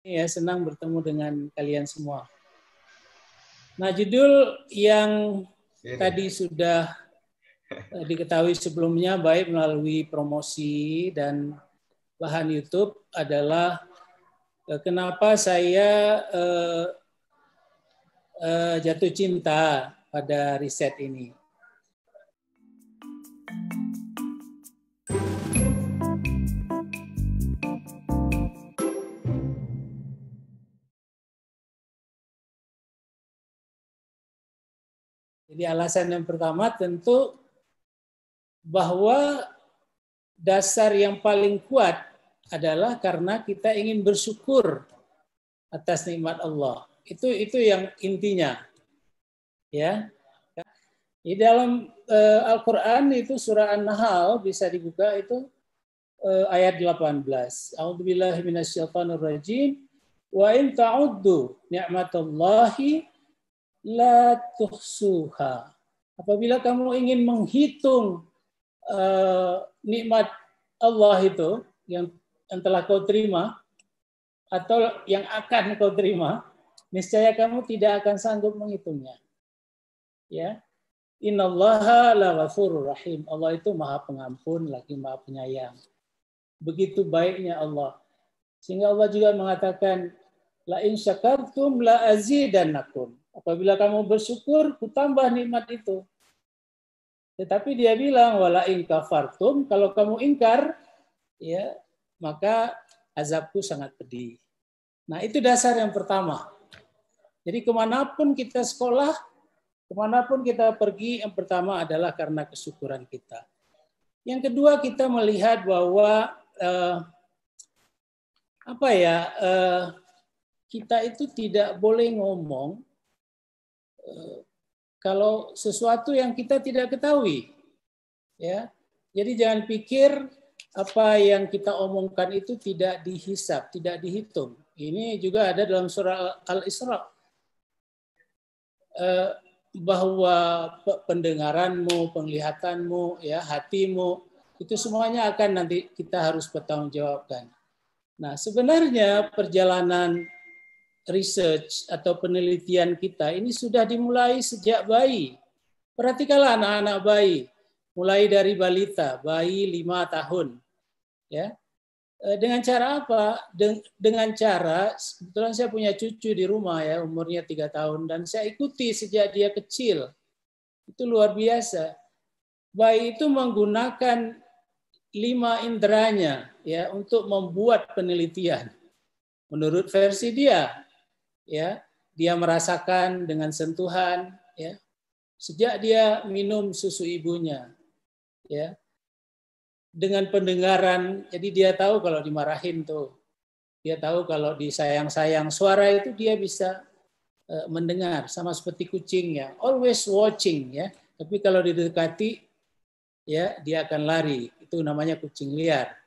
Ya, senang bertemu dengan kalian semua. Nah, judul yang tadi sudah diketahui sebelumnya, baik melalui promosi dan bahan YouTube, adalah kenapa saya jatuh cinta pada riset ini. Jadi alasan yang pertama tentu bahwa dasar yang paling kuat adalah karena kita ingin bersyukur atas nikmat Allah. Itu yang intinya. Ya. Di dalam Al-Qur'an itu surah An-Nahl bisa dibuka itu ayat 18. A'udzubillahi minasyaitonirrajim. Wa in ta'uddu ni'matallahi la tuhsuha. Apabila kamu ingin menghitung nikmat Allah itu yang telah kau terima atau yang akan kau terima, niscaya kamu tidak akan sanggup menghitungnya. Ya. Innallaha laghafurur rahim. Allah itu Maha Pengampun lagi Maha Penyayang. Begitu baiknya Allah. Sehingga Allah juga mengatakan, la in syakartum la azidannakum. Apabila kamu bersyukur, ku tambah nikmat itu. Tetapi dia bilang, wala in kafartum, kalau kamu ingkar, ya, maka azabku sangat pedih. Nah, itu dasar yang pertama. Jadi kemanapun kita sekolah, kemanapun kita pergi, yang pertama adalah karena kesyukuran kita. Yang kedua, kita melihat bahwa kita itu tidak boleh ngomong kalau sesuatu yang kita tidak ketahui. Ya, jadi jangan pikir apa yang kita omongkan itu tidak dihisab, tidak dihitung. Ini juga ada dalam surah Al-Isra. Bahwa pendengaranmu, penglihatanmu, ya, hatimu, itu semuanya akan nanti kita harus bertanggungjawabkan. Nah, sebenarnya perjalanan research atau penelitian kita ini sudah dimulai sejak bayi. Perhatikanlah anak-anak bayi, mulai dari balita, bayi 5 tahun. Ya. Dengan cara apa? Dengan cara, kebetulan saya punya cucu di rumah ya, umurnya 3 tahun, dan saya ikuti sejak dia kecil. Itu luar biasa. Bayi itu menggunakan 5 inderanya ya untuk membuat penelitian. Menurut versi dia, ya, dia merasakan dengan sentuhan, ya, sejak dia minum susu ibunya, ya, dengan pendengaran, jadi dia tahu kalau dimarahin tuh, dia tahu kalau disayang-sayang, suara itu dia bisa mendengar, sama seperti kucing ya, always watching ya, tapi kalau didekati ya dia akan lari, itu namanya kucing liar.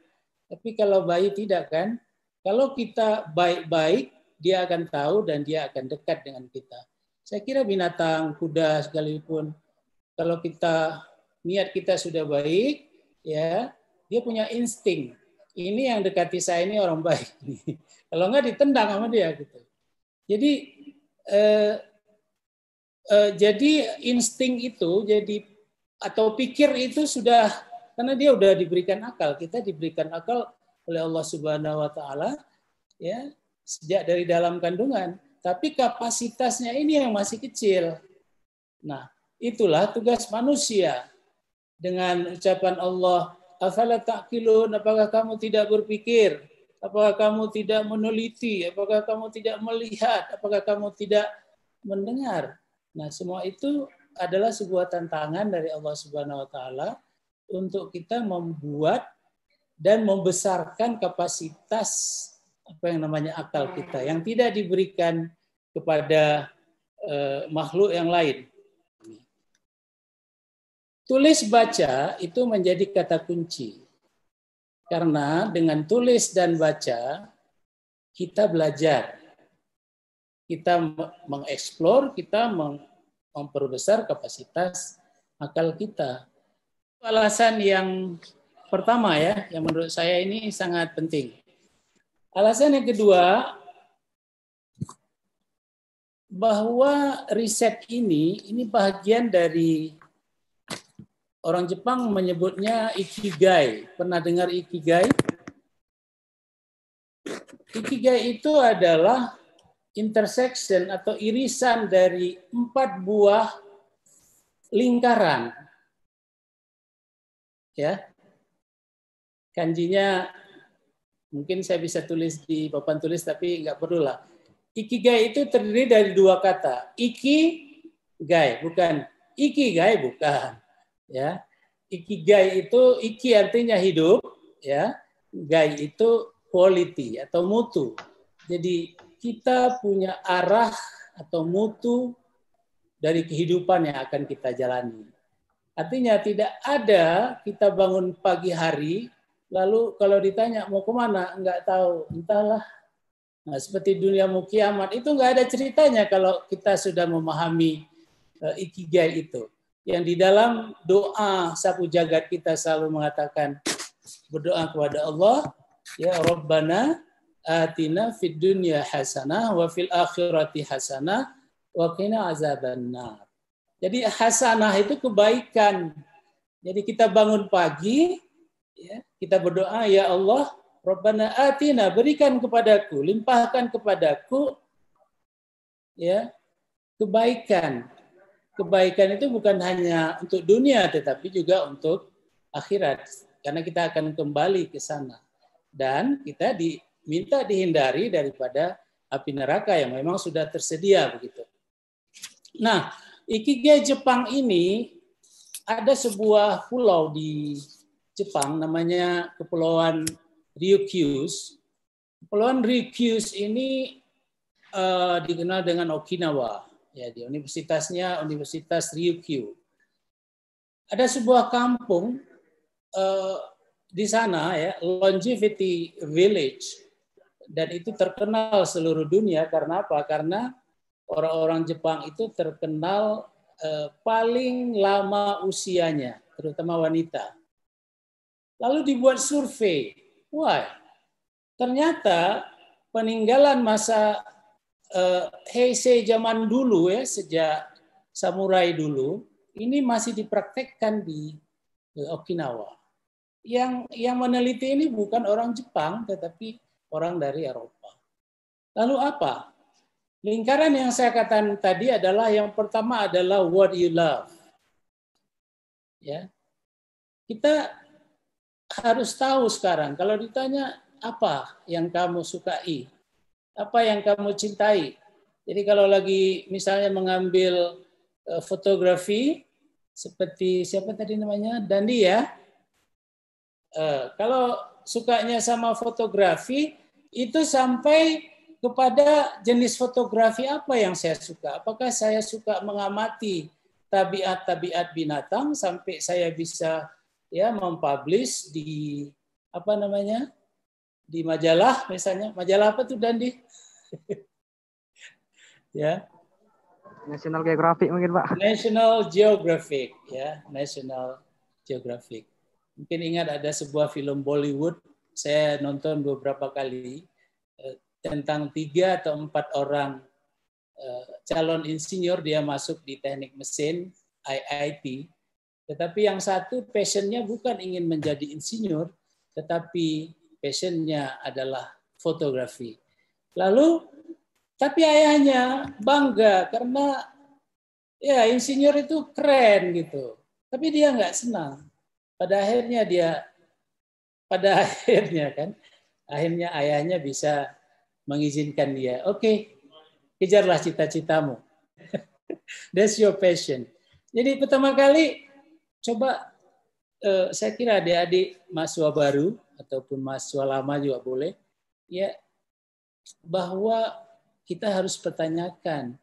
Tapi kalau bayi tidak kan, kalau kita baik-baik, dia akan tahu dan dia akan dekat dengan kita. Saya kira binatang, kuda sekalipun, kalau kita niat kita sudah baik, ya dia punya insting. Ini yang dekati saya ini orang baik. Kalau enggak ditendang sama dia gitu. Jadi insting itu atau pikir itu sudah, karena dia udah diberikan akal, kita diberikan akal oleh Allah Subhanahu wa taala ya sejak dari dalam kandungan, tapi kapasitasnya ini yang masih kecil. Nah, itulah tugas manusia. Dengan ucapan Allah, afala ta'qilun, apakah kamu tidak berpikir? Apakah kamu tidak meneliti? Apakah kamu tidak melihat? Apakah kamu tidak mendengar? Nah, semua itu adalah sebuah tantangan dari Allah Subhanahu wa taala untuk kita membuat dan membesarkan kapasitas apa yang namanya akal kita yang tidak diberikan kepada makhluk yang lain. Tulis baca itu menjadi kata kunci. Karena dengan tulis dan baca kita belajar. Kita mengeksplor, kita memperbesar kapasitas akal kita. Alasan yang pertama ya, yang menurut saya ini sangat penting. Alasan yang kedua, bahwa riset ini bagian dari, orang Jepang menyebutnya ikigai. Pernah dengar ikigai? Ikigai itu adalah intersection atau irisan dari 4 buah lingkaran. Ya. Kanjinya mungkin saya bisa tulis di papan tulis tapi nggak perlu lah. Ikigai itu terdiri dari 2 kata. Ikigai, bukan ikigai, bukan. Ya. Ikigai itu, iki artinya hidup, ya. Gai itu quality atau mutu. Jadi kita punya arah atau mutu dari kehidupan yang akan kita jalani. Artinya tidak ada kita bangun pagi hari, lalu kalau ditanya mau kemana, nggak tahu, entahlah. Nah, seperti dunia mau kiamat, itu nggak ada ceritanya kalau kita sudah memahami ikigai itu. Yang di dalam doa sapu jagat kita selalu mengatakan, berdoa kepada Allah, ya Rabbana atina fid dunya hasanah wa fil akhirati hasanah wa qina azabannar. Jadi hasanah itu kebaikan. Jadi kita bangun pagi, ya, kita berdoa, ya Allah, Rabbana atina, berikan kepadaku, limpahkan kepadaku, ya, kebaikan. Kebaikan itu bukan hanya untuk dunia, tetapi juga untuk akhirat. Karena kita akan kembali ke sana. Dan kita diminta dihindari daripada api neraka yang memang sudah tersedia begitu. Nah, ikigai Jepang ini ada sebuah pulau di Jepang namanya Kepulauan Ryukyu. Kepulauan Ryukyu ini dikenal dengan Okinawa. Ya, di universitasnya Universitas Ryukyu. Ada sebuah kampung di sana, ya, Longevity Village, dan itu terkenal seluruh dunia karena apa? Karena orang-orang Jepang itu terkenal paling lama usianya, terutama wanita. Lalu dibuat survei. Wah, ternyata peninggalan masa Heisei zaman dulu, ya, sejak samurai dulu, ini masih dipraktekkan di Okinawa. Yang meneliti ini bukan orang Jepang, tetapi orang dari Eropa. Lalu apa? Lingkaran yang saya katakan tadi adalah, yang pertama adalah what you love. Ya, kita harus tahu sekarang, kalau ditanya apa yang kamu sukai, apa yang kamu cintai. Jadi kalau lagi misalnya mengambil fotografi, seperti siapa tadi namanya, Dandi, ya. Kalau sukanya sama fotografi, itu sampai kepada jenis fotografi apa yang saya suka. Apakah saya suka mengamati tabiat-tabiat binatang sampai saya bisa, ya, mempublish di apa namanya, di majalah misalnya. Majalah apa tuh, Dandi? Ya. National Geographic mungkin, Pak. National Geographic, ya, National Geographic. Mungkin ingat ada sebuah film Bollywood, saya nonton beberapa kali, tentang 3 atau 4 orang calon insinyur, dia masuk di teknik mesin IIT, tetapi yang satu passionnya bukan ingin menjadi insinyur, tetapi passionnya adalah fotografi. Lalu, tapi ayahnya bangga karena, ya, insinyur itu keren gitu, tapi dia nggak senang. Pada akhirnya kan, akhirnya ayahnya bisa mengizinkan dia, oke, kejarlah cita-citamu. That's your passion. Jadi pertama kali coba, saya kira adik-adik mahasiswa baru ataupun mahasiswa lama juga boleh, ya, bahwa kita harus pertanyakan,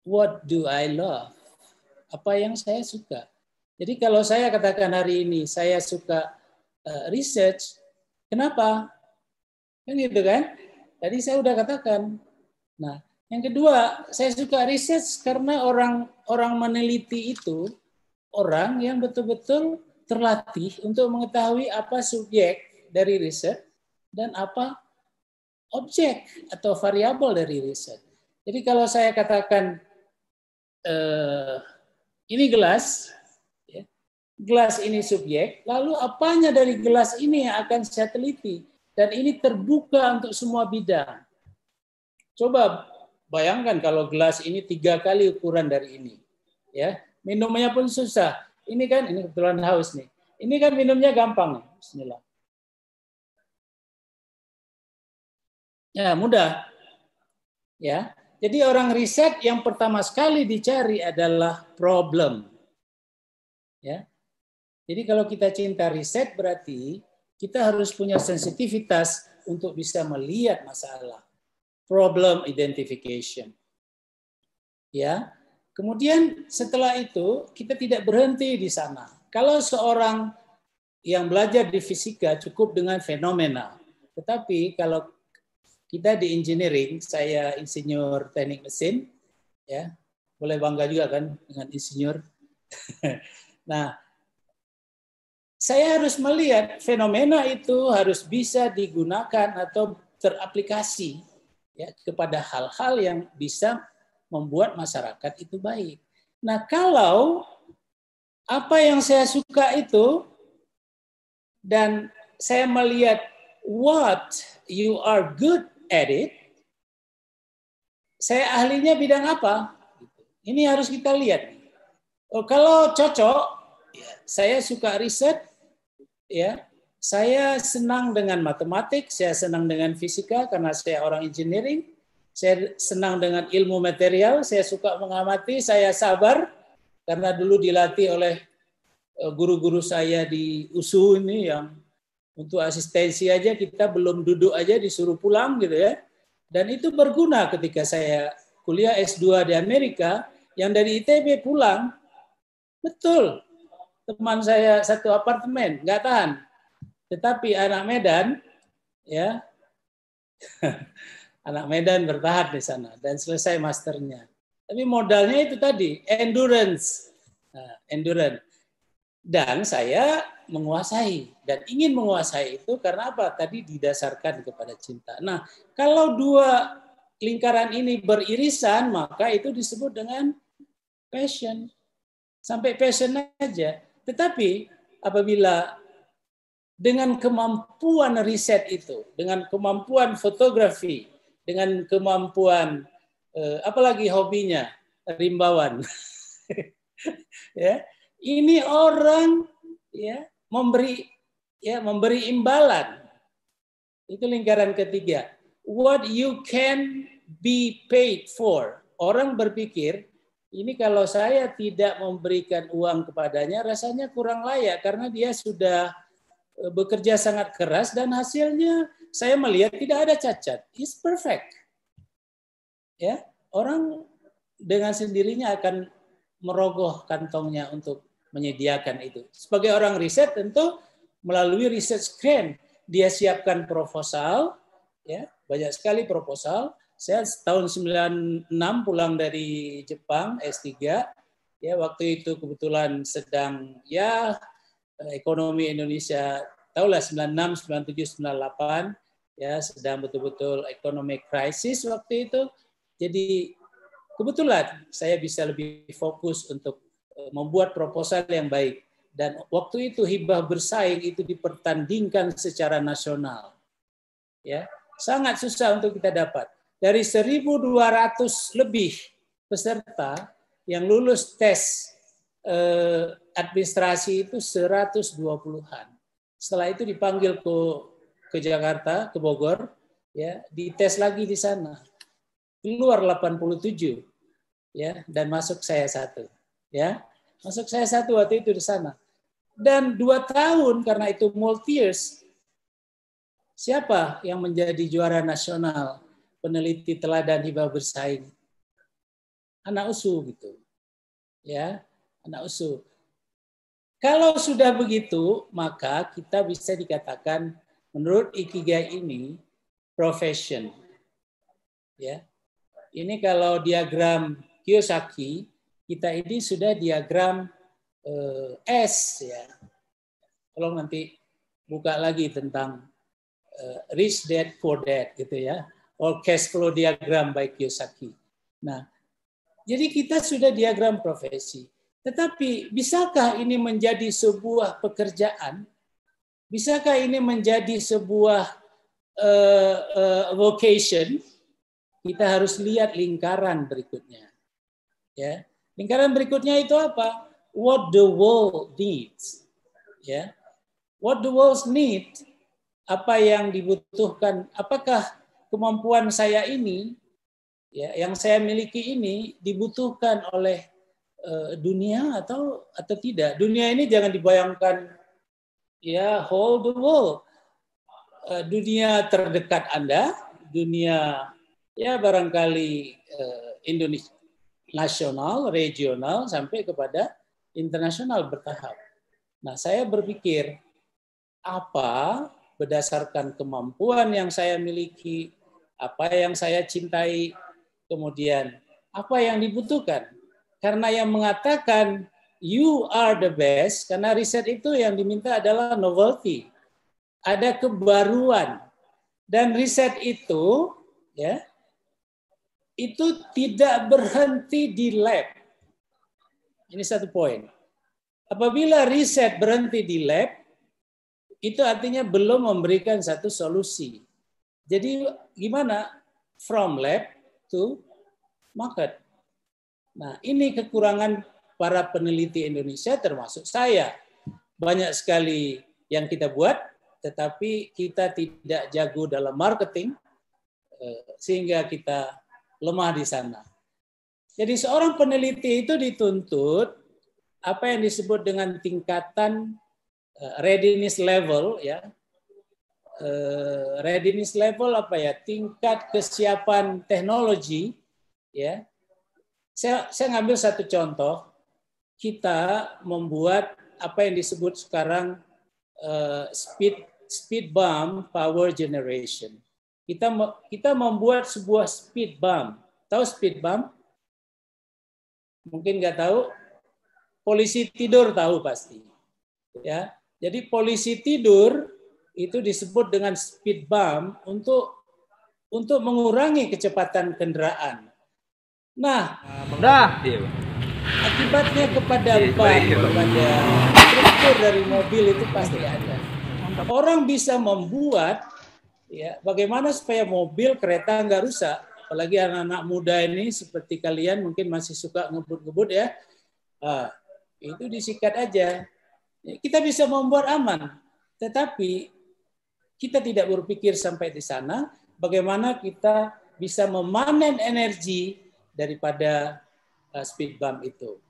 what do I love? Apa yang saya suka? Jadi kalau saya katakan hari ini saya suka research, kenapa? Kan gitu kan? Tadi saya udah katakan. Nah, yang kedua, saya suka research karena orang meneliti itu orang yang betul-betul terlatih untuk mengetahui apa subjek dari riset dan apa objek atau variabel dari riset. Jadi kalau saya katakan ini gelas, ya, gelas ini subjek, lalu apanya dari gelas ini yang akan saya teliti? Dan ini terbuka untuk semua bidang. Coba bayangkan kalau gelas ini 3 kali ukuran dari ini. Ya, minumnya pun susah. Ini kebetulan haus nih. Ini kan minumnya gampang. Bismillah. Ya, mudah. Ya. Jadi orang riset yang pertama sekali dicari adalah problem. Ya. Jadi kalau kita cinta riset berarti kita harus punya sensitivitas untuk bisa melihat masalah. Problem identification. Ya. Kemudian setelah itu kita tidak berhenti di sana. Kalau seorang yang belajar di fisika cukup dengan fenomena. Tetapi kalau kita di engineering, saya insinyur teknik mesin, ya boleh bangga juga kan dengan insinyur. Nah, saya harus melihat fenomena itu harus bisa digunakan atau teraplikasi ya kepada hal-hal yang bisa membuat masyarakat itu baik. Nah, kalau apa yang saya suka itu dan saya melihat what you are good at it, saya ahlinya bidang apa? Ini harus kita lihat. Oh, kalau cocok, saya suka riset, ya. Saya senang dengan matematik, saya senang dengan fisika karena saya orang engineering. Saya senang dengan ilmu material, saya suka mengamati, saya sabar karena dulu dilatih oleh guru-guru saya di USU ini yang untuk asistensi aja kita belum duduk aja disuruh pulang gitu ya. Dan itu berguna ketika saya kuliah S2 di Amerika, yang dari ITB pulang, betul, teman saya satu apartemen, nggak tahan. Tetapi anak Medan, ya, anak Medan bertahan di sana dan selesai masternya. Tapi modalnya itu tadi, endurance. Nah, endurance. Dan saya menguasai dan ingin menguasai itu karena apa? Tadi didasarkan kepada cinta. Nah, kalau dua lingkaran ini beririsan, maka itu disebut dengan passion. Sampai passion aja. Tetapi apabila dengan kemampuan riset itu, dengan kemampuan fotografi, dengan kemampuan apalagi hobinya rimbawan, ya, ini orang ya memberi imbalan. Itu lingkaran ketiga. What you can be paid for. Orang berpikir ini kalau saya tidak memberikan uang kepadanya rasanya kurang layak karena dia sudah bekerja sangat keras dan hasilnya saya melihat tidak ada cacat. It's perfect. Ya, orang dengan sendirinya akan merogoh kantongnya untuk menyediakan itu. Sebagai orang riset tentu melalui research grant dia siapkan proposal, ya banyak sekali proposal. Saya tahun 96 pulang dari Jepang S3, ya waktu itu kebetulan sedang ya ekonomi Indonesia tahulah 96, 97, 98 ya sedang betul-betul economic crisis waktu itu. Jadi kebetulan saya bisa lebih fokus untuk membuat proposal yang baik. Dan waktu itu hibah bersaing itu dipertandingkan secara nasional. Ya, sangat susah untuk kita dapat. Dari 1.200 lebih peserta yang lulus tes administrasi itu 120-an. Setelah itu dipanggil ke Jakarta, ke Bogor, ya, dites lagi di sana. Keluar 87, ya, dan masuk saya satu, ya, masuk saya satu waktu itu di sana. Dan 2 tahun karena itu multi years. Siapa yang menjadi juara nasional peneliti teladan hibah bersaing? Anak USU gitu, ya, anak USU. Kalau sudah begitu, maka kita bisa dikatakan menurut Ikigai ini profession. Ya. Ini kalau diagram Kiyosaki, kita ini sudah diagram S ya. Kalau nanti buka lagi tentang rich dad poor dad gitu ya. Or cash flow diagram by Kiyosaki. Nah, jadi kita sudah diagram profesi. Tetapi bisakah ini menjadi sebuah pekerjaan? Bisakah ini menjadi sebuah vocation? Kita harus lihat lingkaran berikutnya. Ya, lingkaran berikutnya itu apa? What the world needs. Ya, what the world need. Apa yang dibutuhkan? Apakah kemampuan saya ini, ya, yang saya miliki ini dibutuhkan oleh dunia atau tidak? Dunia ini jangan dibayangkan ya whole the world. Dunia terdekat Anda, dunia ya barangkali Indonesia nasional, regional sampai kepada internasional bertahap. Nah, saya berpikir apa berdasarkan kemampuan yang saya miliki, apa yang saya cintai, kemudian apa yang dibutuhkan. Karena yang mengatakan you are the best, karena riset itu yang diminta adalah novelty. Ada kebaruan. Dan riset itu ya itu tidak berhenti di lab. Ini satu poin. Apabila riset berhenti di lab, itu artinya belum memberikan satu solusi. Jadi gimana? From lab to market. Nah, ini kekurangan para peneliti Indonesia termasuk saya. Banyak sekali yang kita buat, tetapi kita tidak jago dalam marketing, sehingga kita lemah di sana. Jadi seorang peneliti itu dituntut apa yang disebut dengan tingkatan readiness level, ya. Readiness level apa ya? Tingkat kesiapan teknologi, ya. Saya ngambil satu contoh. Kita membuat apa yang disebut sekarang speed bump power generation. Kita membuat sebuah speed bump. Tahu speed bump? Mungkin nggak tahu. Polisi tidur tahu pasti. Ya, jadi polisi tidur itu disebut dengan speed bump untuk mengurangi kecepatan kendaraan. Nah, akibatnya kepada ban, kepada struktur dari mobil itu pasti ada. Orang bisa membuat ya bagaimana supaya mobil kereta nggak rusak. Apalagi anak-anak muda ini seperti kalian mungkin masih suka ngebut-ngebut ya. Itu disikat aja. Kita bisa membuat aman, tetapi kita tidak berpikir sampai di sana. Bagaimana kita bisa memanen energi daripada speed bump itu.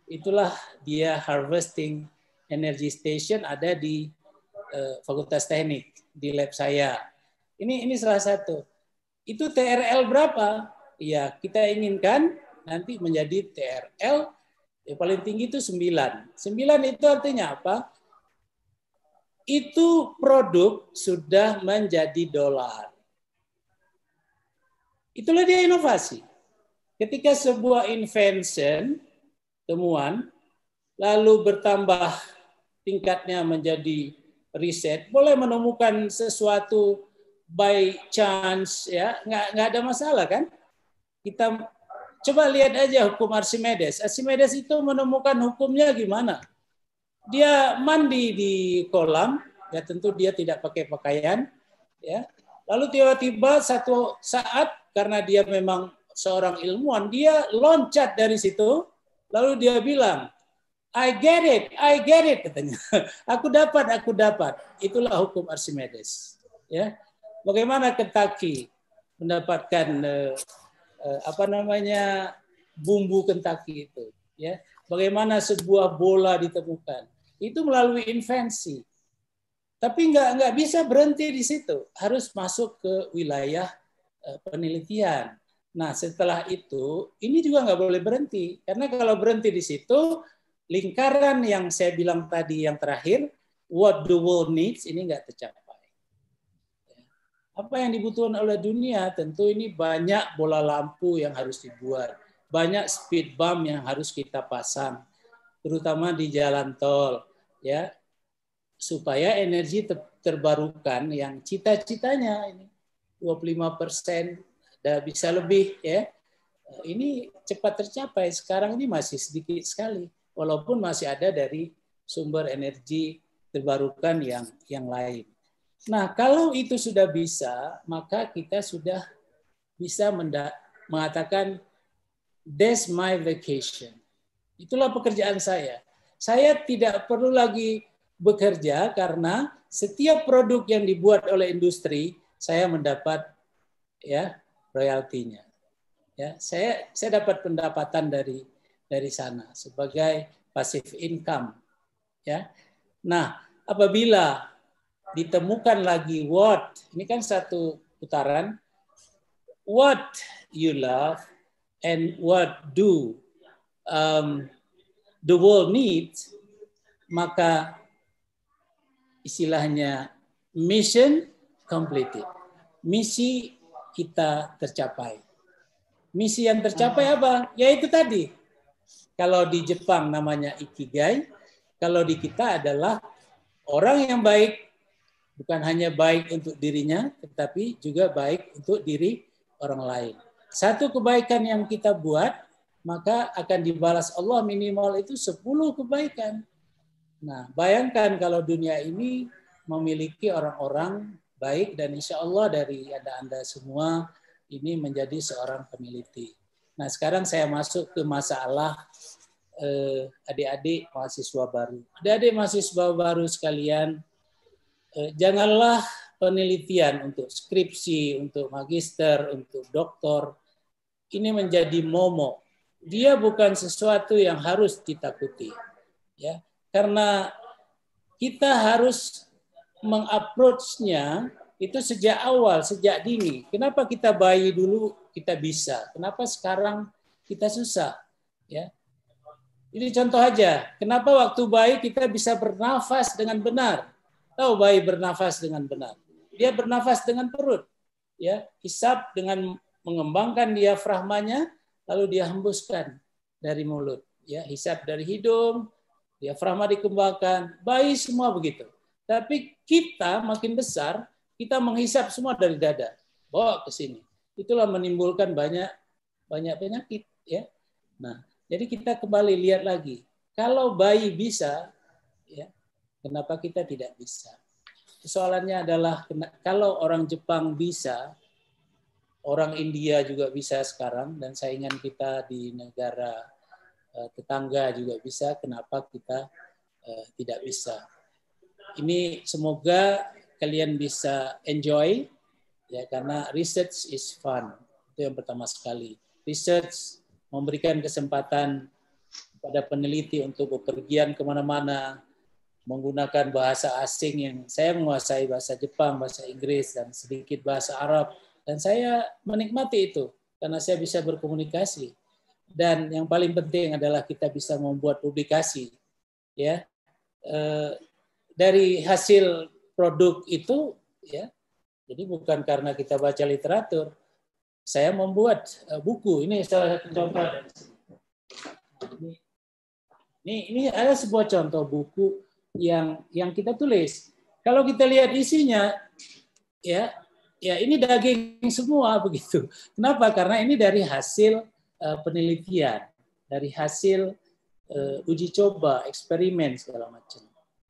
Itulah dia harvesting energy station ada di Fakultas Teknik di lab saya. Ini salah satu. Itu TRL berapa? Ya kita inginkan nanti menjadi TRL yang paling tinggi itu 9. 9 itu artinya apa? Itu produk sudah menjadi dolar. Itulah dia inovasi. Ketika sebuah invention, temuan, lalu bertambah tingkatnya menjadi riset, boleh menemukan sesuatu by chance, ya nggak ada masalah kan? Kita coba lihat aja hukum Archimedes. Archimedes itu menemukan hukumnya gimana? Dia mandi di kolam, ya tentu dia tidak pakai pakaian, ya. Lalu tiba-tiba satu saat karena dia memang seorang ilmuwan, dia loncat dari situ, lalu dia bilang, I get it, katanya. Aku dapat. Itulah hukum Archimedes. Ya, bagaimana Kentucky mendapatkan bumbu Kentucky itu? Ya, bagaimana sebuah bola ditemukan? Itu melalui invensi. Tapi nggak bisa berhenti di situ, harus masuk ke wilayah penelitian. Nah, setelah itu, ini juga nggak boleh berhenti. Karena kalau berhenti di situ, lingkaran yang saya bilang tadi yang terakhir, what the world needs, ini nggak tercapai. Apa yang dibutuhkan oleh dunia, tentu ini banyak bola lampu yang harus dibuat. Banyak speed bump yang harus kita pasang, terutama di jalan tol. Ya, supaya energi terbarukan yang cita-citanya ini 25%, bisa lebih ya, ini cepat tercapai. Sekarang ini masih sedikit sekali, walaupun masih ada dari sumber energi terbarukan yang lain. Nah, kalau itu sudah bisa, maka kita sudah bisa mengatakan that's my vacation. Itulah pekerjaan saya. Saya tidak perlu lagi bekerja karena setiap produk yang dibuat oleh industri saya mendapat ya royaltinya. Ya, saya dapat pendapatan dari sana sebagai passive income. Ya. Nah, apabila ditemukan lagi what, ini kan satu putaran, what you love and what do the world needs, maka istilahnya mission completed. Misi kita tercapai. Misi yang tercapai apa? Ya itu tadi. Kalau di Jepang namanya ikigai, kalau di kita adalah orang yang baik, bukan hanya baik untuk dirinya, tetapi juga baik untuk diri orang lain. Satu kebaikan yang kita buat, maka akan dibalas Allah minimal itu 10 kebaikan. Nah, bayangkan kalau dunia ini memiliki orang-orang baik, dan insya Allah dari Anda semua ini menjadi seorang peneliti. Nah, sekarang saya masuk ke masalah adik-adik mahasiswa baru. Adik-adik mahasiswa baru sekalian, janganlah penelitian untuk skripsi, untuk magister, untuk doktor, ini menjadi momok. Dia bukan sesuatu yang harus ditakuti. Ya, karena kita harus mengapproach-nya itu sejak awal, sejak dini. Kenapa kita bayi dulu kita bisa? Kenapa sekarang kita susah? Ya. Ini contoh aja. Kenapa waktu bayi kita bisa bernafas dengan benar? Tahu bayi bernafas dengan benar? Dia bernafas dengan perut. Ya, hisap dengan mengembangkan diafragmanya, lalu dia hembuskan dari mulut. Ya, hisap dari hidung, diafragma dikembangkan. Bayi semua begitu. Tapi kita makin besar, kita menghisap semua dari dada, bawa ke sini. Itulah menimbulkan banyak penyakit. Ya. Nah, jadi kita kembali lihat lagi. Kalau bayi bisa, ya, kenapa kita tidak bisa? Persoalannya adalah kalau orang Jepang bisa, orang India juga bisa sekarang, dan saingan kita di negara tetangga juga bisa, kenapa kita tidak bisa? Ini semoga kalian bisa enjoy, ya, karena research is fun. Itu yang pertama sekali. Research memberikan kesempatan pada peneliti untuk bepergian kemana-mana, menggunakan bahasa asing yang saya menguasai, bahasa Jepang, bahasa Inggris, dan sedikit bahasa Arab. Dan saya menikmati itu karena saya bisa berkomunikasi. Dan yang paling penting adalah kita bisa membuat publikasi. Ya, dari hasil produk itu, ya. Jadi bukan karena kita baca literatur. Saya membuat buku. Ini salah satu contoh. Ini ada sebuah contoh buku yang kita tulis. Kalau kita lihat isinya, ya ini daging semua begitu. Kenapa? Karena ini dari hasil penelitian, dari hasil uji coba, eksperimen segala macam.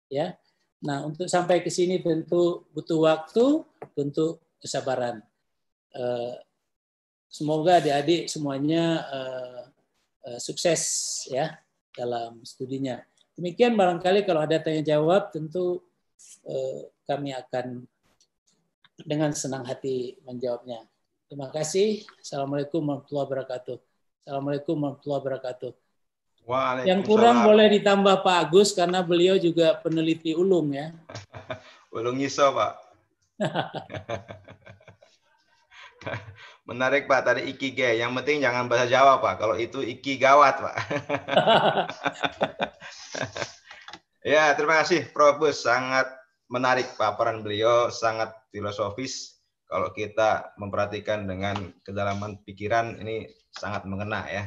Ya. Nah, untuk sampai ke sini tentu butuh waktu, tentu kesabaran. Semoga adik-adik semuanya sukses ya dalam studinya. Demikian, barangkali kalau ada tanya jawab tentu kami akan dengan senang hati menjawabnya. Terima kasih. Assalamualaikum warahmatullahi wabarakatuh. Assalamualaikum warahmatullahi wabarakatuh. Yang kurang boleh ditambah Pak Agus karena beliau juga peneliti ulung ya. Ulung ngiso Pak. Menarik Pak, tadi ikigai. Yang penting jangan bahasa Jawa Pak. Kalau itu iki gawat Pak. Ya, terima kasih Prof. Bus. Sangat menarik paparan beliau, sangat filosofis. Kalau kita memperhatikan dengan kedalaman pikiran, ini sangat mengena ya.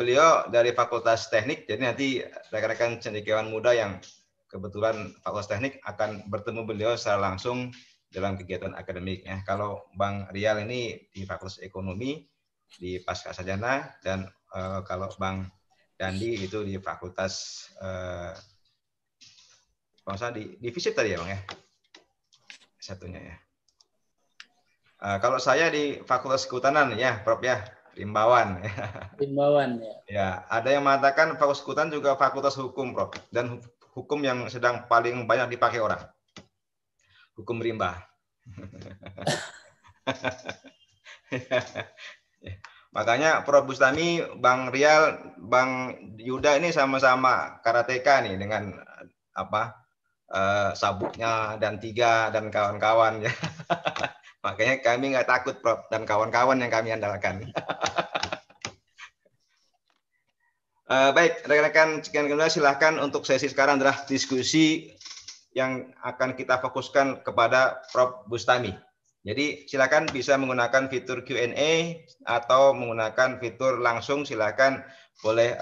Beliau dari Fakultas Teknik, jadi nanti rekan-rekan cendekiawan muda yang kebetulan Fakultas Teknik akan bertemu beliau secara langsung dalam kegiatan akademik. Ya. Kalau Bang Rial ini di Fakultas Ekonomi, di Pasca Sarjana, dan kalau Bang Dandi itu di Fakultas kalau salah di FISIP tadi ya Bang ya, satunya ya. Kalau saya di Fakultas Kehutanan ya Prof ya, Rimbawan. Rimbawan ya. Ya, ada yang mengatakan Fakultas Kehutanan juga Fakultas Hukum Prof, dan hukum yang sedang paling banyak dipakai orang, hukum rimba. Makanya Prof Bustami, Bang Rial, Bang Yuda ini sama-sama karateka nih dengan sabuknya dan Tiga dan kawan-kawan ya. Makanya kami nggak takut Prof dan kawan-kawan yang kami andalkan. Baik, rekan-rekan sekian kedua silahkan untuk sesi sekarang adalah diskusi yang akan kita fokuskan kepada Prof Bustami. Jadi silakan bisa menggunakan fitur Q&A atau menggunakan fitur langsung, silakan boleh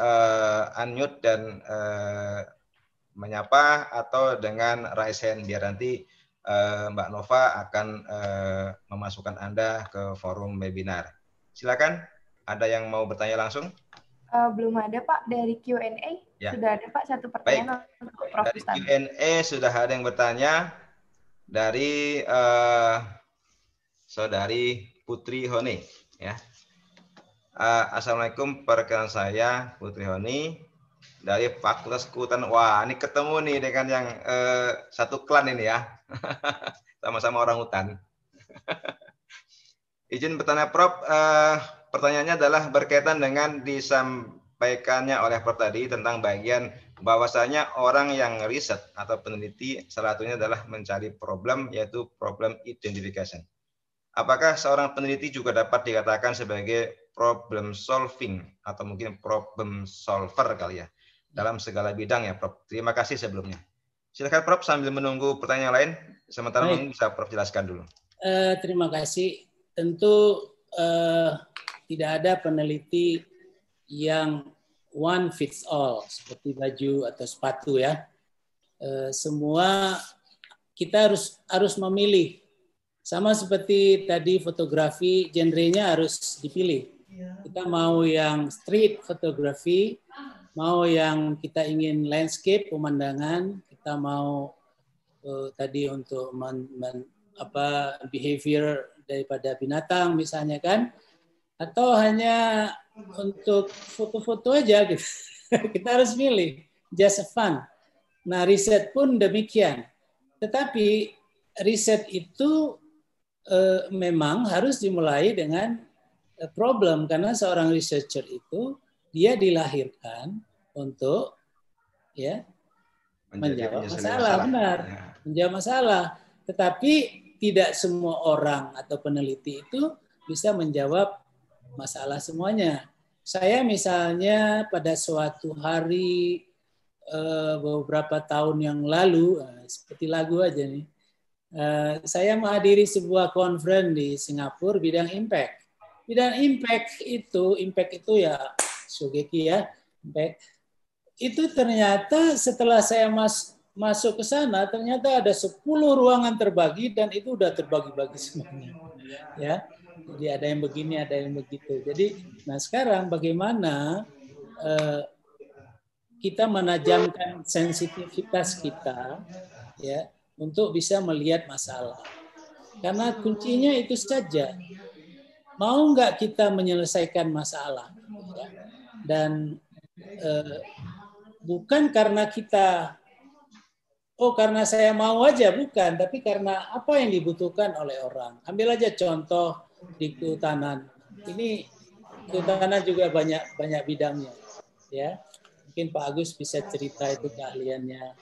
unmute dan menyapa atau dengan raise hand biar nanti Mbak Nova akan memasukkan Anda ke forum webinar. Silakan, ada yang mau bertanya langsung? Belum ada Pak dari Q&A. Ya. Sudah ada Pak satu pertanyaan. Baik. Untuk Prof. Dari Q&A sudah ada yang bertanya dari Saudari Putri Honi. Ya. Assalamualaikum, perkenalkan saya Putri Honi dari Fakultas Kehutanan. Wah, ini ketemu nih dengan yang satu klan ini ya. Sama-sama orang hutan. Izin bertanya Prof, pertanyaannya adalah berkaitan dengan disampaikannya oleh Prof tadi tentang bagian bahwasanya orang yang riset atau peneliti salah satunya adalah mencari problem, yaitu problem identification. Apakah seorang peneliti juga dapat dikatakan sebagai problem solving atau mungkin problem solver kali ya dalam segala bidang ya Prof? Terima kasih sebelumnya. Silakan Prof sambil menunggu pertanyaan lain, sementara mungkin bisa Prof jelaskan dulu. Terima kasih. Tentu tidak ada peneliti yang one fits all seperti baju atau sepatu ya. Semua kita harus memilih. Sama seperti tadi fotografi, genrenya harus dipilih. Kita mau yang street fotografi, mau yang kita ingin landscape pemandangan, kita mau tadi untuk behavior daripada binatang misalnya kan, atau hanya untuk foto-foto aja gitu. Kita harus milih, just fun. Nah, riset pun demikian. Tetapi riset itu memang harus dimulai dengan problem, karena seorang researcher itu dia dilahirkan untuk ya menjawab masalah, benar, menjawab masalah. Tetapi tidak semua orang atau peneliti itu bisa menjawab masalah semuanya. Saya misalnya pada suatu hari beberapa tahun yang lalu, seperti lagu aja nih, saya menghadiri sebuah conference di Singapura bidang impact. Bidang impact itu ya Sogeki ya, impact. Itu ternyata setelah saya masuk ke sana, ternyata ada 10 ruangan terbagi dan itu udah terbagi-bagi semuanya. Ya. Jadi ada yang begini, ada yang begitu. Jadi, nah sekarang bagaimana kita menajamkan sensitivitas kita ya untuk bisa melihat masalah. Karena kuncinya itu saja. Mau nggak kita menyelesaikan masalah? Ya? Dan bukan karena kita, karena saya mau aja, bukan. Tapi karena apa yang dibutuhkan oleh orang. Ambil aja contoh di kehutanan. Ini kehutanan juga banyak bidangnya. Ya, mungkin Pak Agus bisa cerita itu keahliannya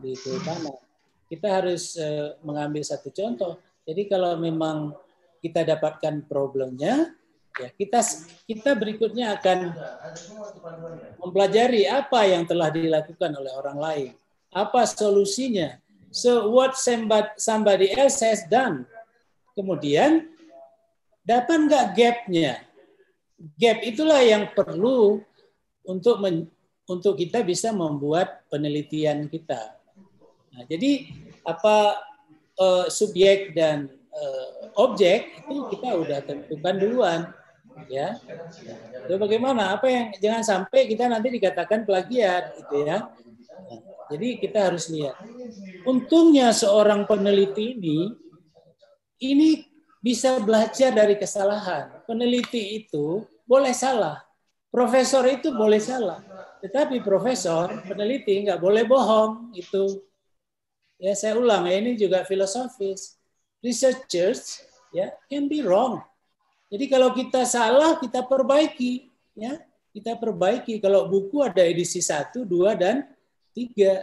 di kehutanan. Kita harus mengambil satu contoh. Jadi kalau memang kita dapatkan problemnya, ya kita berikutnya akan mempelajari apa yang telah dilakukan oleh orang lain, apa solusinya. So what somebody else has done. Kemudian dapat nggak gap-nya? Gap itulah yang perlu untuk kita bisa membuat penelitian kita. Nah, jadi apa subjek dan objek itu kita udah tentukan duluan. Ya, itu bagaimana? Apa yang jangan sampai kita nanti dikatakan plagiat, gitu ya. Nah, jadi kita harus lihat. Untungnya seorang peneliti ini bisa belajar dari kesalahan. Peneliti itu boleh salah, profesor itu boleh salah, tetapi profesor peneliti nggak boleh bohong. Itu ya saya ulang ya, ini juga filosofis. Researchers ya can be wrong. Jadi kalau kita salah kita perbaiki, ya kita perbaiki. Kalau buku ada edisi 1, 2, dan 3.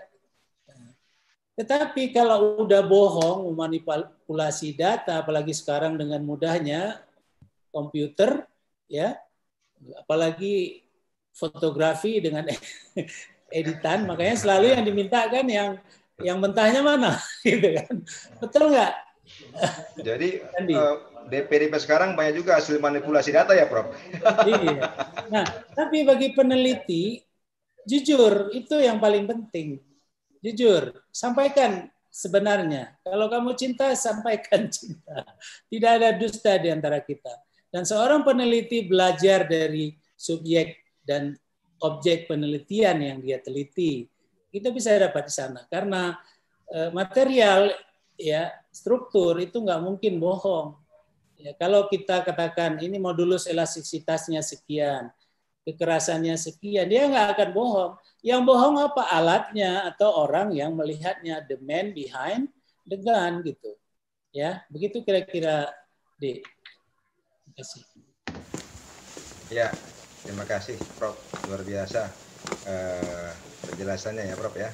Tetapi kalau udah bohong, memanipulasi data, apalagi sekarang dengan mudahnya komputer, ya, apalagi fotografi dengan editan, makanya selalu yang dimintakan yang mentahnya mana, gitu kan? Betul nggak? Jadi DP sekarang banyak juga hasil manipulasi data ya, Prof. Iya. Nah, tapi bagi peneliti, jujur itu yang paling penting. Jujur, sampaikan sebenarnya. Kalau kamu cinta, sampaikan cinta. Tidak ada dusta di antara kita. Dan seorang peneliti belajar dari subjek dan objek penelitian yang dia teliti. Kita bisa dapat di sana. Karena material, ya struktur itu nggak mungkin bohong. Ya, kalau kita katakan ini modulus elastisitasnya sekian, kekerasannya sekian, dia nggak akan bohong. Yang bohong apa? Alatnya atau orang yang melihatnya, the man behind the gun, gitu. Ya, begitu kira-kira, D. Terima kasih. Ya, terima kasih Prof. Luar biasa penjelasannya ya, Prof ya.